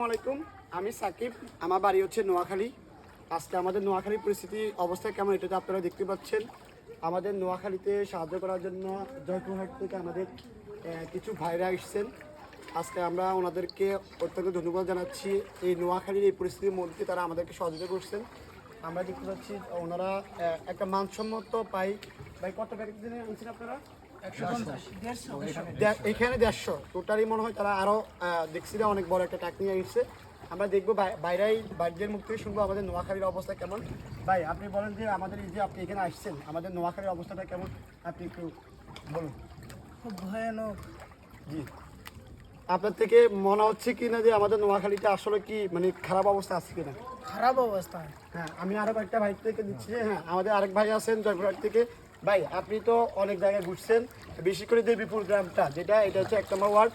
আসসালামাইকুম, আমি সাকিব। আমার বাড়ি হচ্ছে নোয়াখালী। আজকে আমাদের নোয়াখালীর পরিস্থিতি অবস্থা কেমন এটা তো আপনারা দেখতে পাচ্ছেন। আমাদের নোয়াখালীতে সাহায্য করার জন্য জয়পুরহাট থেকে আমাদের কিছু ভাইরা এসেছেন। আজকে আমরা ওনাদেরকে অত্যন্ত ধন্যবাদ জানাচ্ছি। এই নোয়াখালীর এই পরিস্থিতির মধ্যে তারা আমাদেরকে সহযোগিতা করছেন। আমরা দেখতে পাচ্ছি ওনারা একটা মানসম্মত পাই কত প্যাকেট দিনে আনছেন আপনারা? এখানে 150 টোটালি মনে হয় তারা আরও দেখছি যে অনেক বড় একটা টাক নিয়ে এসছে। আমরা দেখবো বাইরের মুখ থেকে শুনবো আমাদের নোয়াখালীর অবস্থা কেমন। ভাই আপনি বলেন যে আমাদের এই যে আপনি এখানে আসছেন আমাদের নোয়াখালীর অবস্থাটা কেমন আপনি একটু বলুন। খুব ভয়ানক। জি, আপনার থেকে মনে হচ্ছে কি না যে আমাদের নোয়াখালীতে আসলে কি মানে খারাপ অবস্থা আছে কিনা? খারাপ অবস্থা। হ্যাঁ, আমি আরো কয়েকটা ভাই থেকে দিচ্ছি। হ্যাঁ, আমাদের আরেক ভাই আছেন জয়পুরহাট থেকে। ভাই আপনি তো অনেক জায়গায় ঘুরছেন, বেশি করে দেবীপুর গ্রামটা এটা হচ্ছে 1 নম্বর ওয়ার্ড,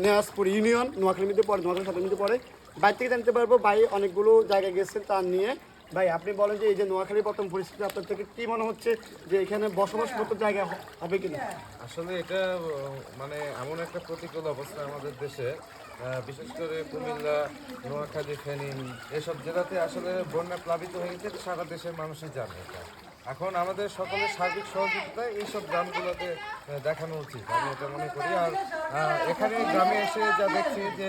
নেয়াজপুর ইউনিয়ন, নোয়াখালীর মধ্যে পড়ে, নোয়াখালী সদরের মধ্যে পড়ে। বাইরে থেকে জানতে পারবো ভাই অনেকগুলো জায়গায় গেছেন তার নিয়ে। ভাই আপনি বলেন যে এই যে নোয়াখালীর প্রথম পরিস্থিতি আপনার থেকে কি মনে হচ্ছে যে এখানে বসবাস মতো জায়গা হবে কিনা? আসলে এটা মানে এমন একটা প্রতিকূল অবস্থা আমাদের দেশে, বিশেষ করে কুমিল্লা, নোয়াখালী, ফেনী এসব জেলাতে আসলে বন্যা প্লাবিত হয়ে গেছে, সারা দেশের মানুষই জানে এটা। এখন আমাদের সকলের সার্বিক সহযোগিতায় এইসব গ্রামগুলোতে দেখানো উচিত, আমি এটা মনে করি। আর এখানে গ্রামে এসে যা দেখছি যে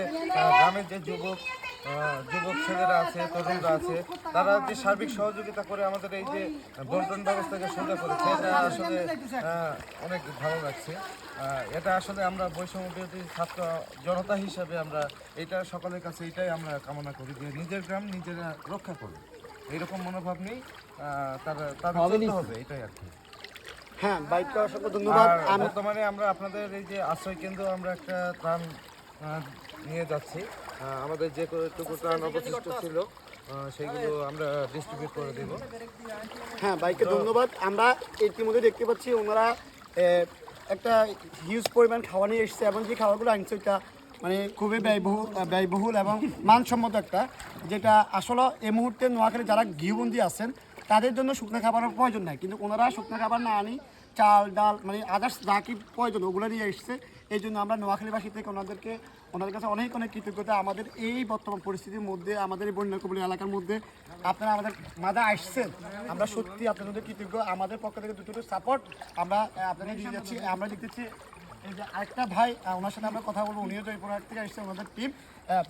গ্রামের যে যুবক ছেলেরা আছে, তরুণরা আছে, তারা যে সার্বিক সহযোগিতা করে আমাদের এই যে বন্টন ব্যবস্থাকে সোজা করেছে, এটা আসলে অনেক ভালো লাগছে। এটা আসলে আমরা বৈষম্য বিরোধী ছাত্র জনতা হিসাবে আমরা এটা সকলের কাছে এটাই আমরা কামনা করি যে নিজের গ্রাম নিজেরা রক্ষা করবে, এইরকম মনোভাব নেই তাদের চলতে হবে, এটাই আর কি। হ্যাঁ, বাইকটা অসংখ্য ধন্যবাদ। আর বর্তমানে আমরা আপনাদের এই যে আশ্রয় কেন্দ্র আমরা একটা ত্রাণ নিয়ে যাচ্ছি, আমাদের যে টুকু ত্রাণ অবশিষ্ট ছিল সেইগুলো আমরা ডিস্ট্রিবিউট করে দেব। হ্যাঁ, বাইকে ধন্যবাদ। আমরা ইতিমধ্যে দেখতে পাচ্ছি ওনারা একটা হিউজ পরিমাণ খাওয়া নিয়ে এসছে এবং যে খাবারগুলো আনছে ওইটা মানে খুবই ব্যয়বহুল এবং মানসম্মত একটা, যেটা আসলে এই মুহূর্তে নোয়াখালী যারা গৃহবন্দী আছেন তাদের জন্য শুকনো খাবারের প্রয়োজন নাই, কিন্তু ওনারা শুকনো খাবার না আনি চাল ডাল মানে আদার্স যা কি প্রয়োজন ওগুলো নিয়ে এসছে। এই জন্য আমরা নোয়াখালীবাসী থেকে ওনাদের কাছে অনেক কৃতজ্ঞতা। আমাদের এই বর্তমান পরিস্থিতির মধ্যে আমাদের এই বন্যা কবলিত এলাকার মধ্যে আপনারা আমাদের মাঝে আসছেন, আমরা সত্যি আপনাদের কৃতজ্ঞ। আমাদের পক্ষ থেকে দুটো সাপোর্ট আমরা আপনাদের দিয়ে যাচ্ছি। আমরা দেখতেছি এই যে আরেকটা ভাই, ওনার সাথে আমরা কথা বলবো, উনিও জয়পুরহাট থেকে আসছে, ওনাদের টিম।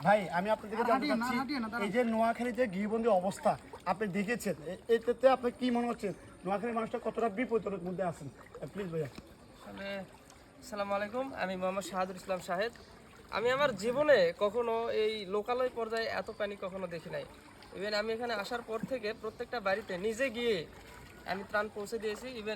ভাই আমি আপনাদেরকে জানতে চাচ্ছি এই যে নোয়াখালীর যে গৃহবন্দী অবস্থা আপনি দেখেছেন, এটাতে আপনার কি মনে হচ্ছে নোয়াখালীর মানুষটা কতটা বিপদের মধ্যে আছেন? প্লিজ ভাইয়া। আসলে আসসালামু আলাইকুম, আমি মোহাম্মদ শাহাদুল ইসলাম শাহেদ। আমি আমার জীবনে কখনো এই লোকালয় পর্যায়ে এত পানি কখনো দেখি নাই। ইভেন আমি এখানে আসার পর থেকে প্রত্যেকটা বাড়িতে নিজে গিয়ে আমি ত্রাণ পৌঁছে দিয়েছি। ইভেন